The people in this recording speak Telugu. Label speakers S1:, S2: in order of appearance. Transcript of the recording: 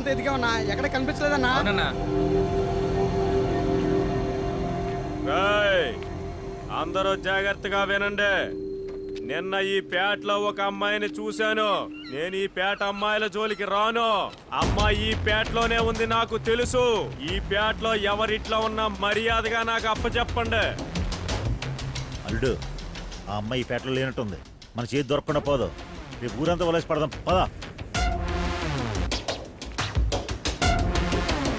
S1: అంతా ఎదిగామన్నా, ఎక్కడ కనిపించలేదన్నా.
S2: అందరూ జాగ్రత్తగా వినండి. నిన్న ఈ పేటలో ఒక అమ్మాయిని చూశాను. నేను ఈ పేట అమ్మాయిల జోలికి రాను. అమ్మాయి ఈ పేటలోనే ఉంది, నాకు తెలుసు. ఈ పేటలో ఎవరిట్లో ఉన్నా మర్యాదగా నాకు అప్పచెప్పండి.
S3: అల్లుడు, ఆ అమ్మాయి ఈ పేటలో లేనట్టుంది. మన చేతి దొరకకుండా పోదు. రేపు ఊరంతా వలేసి పడదాం. పదా.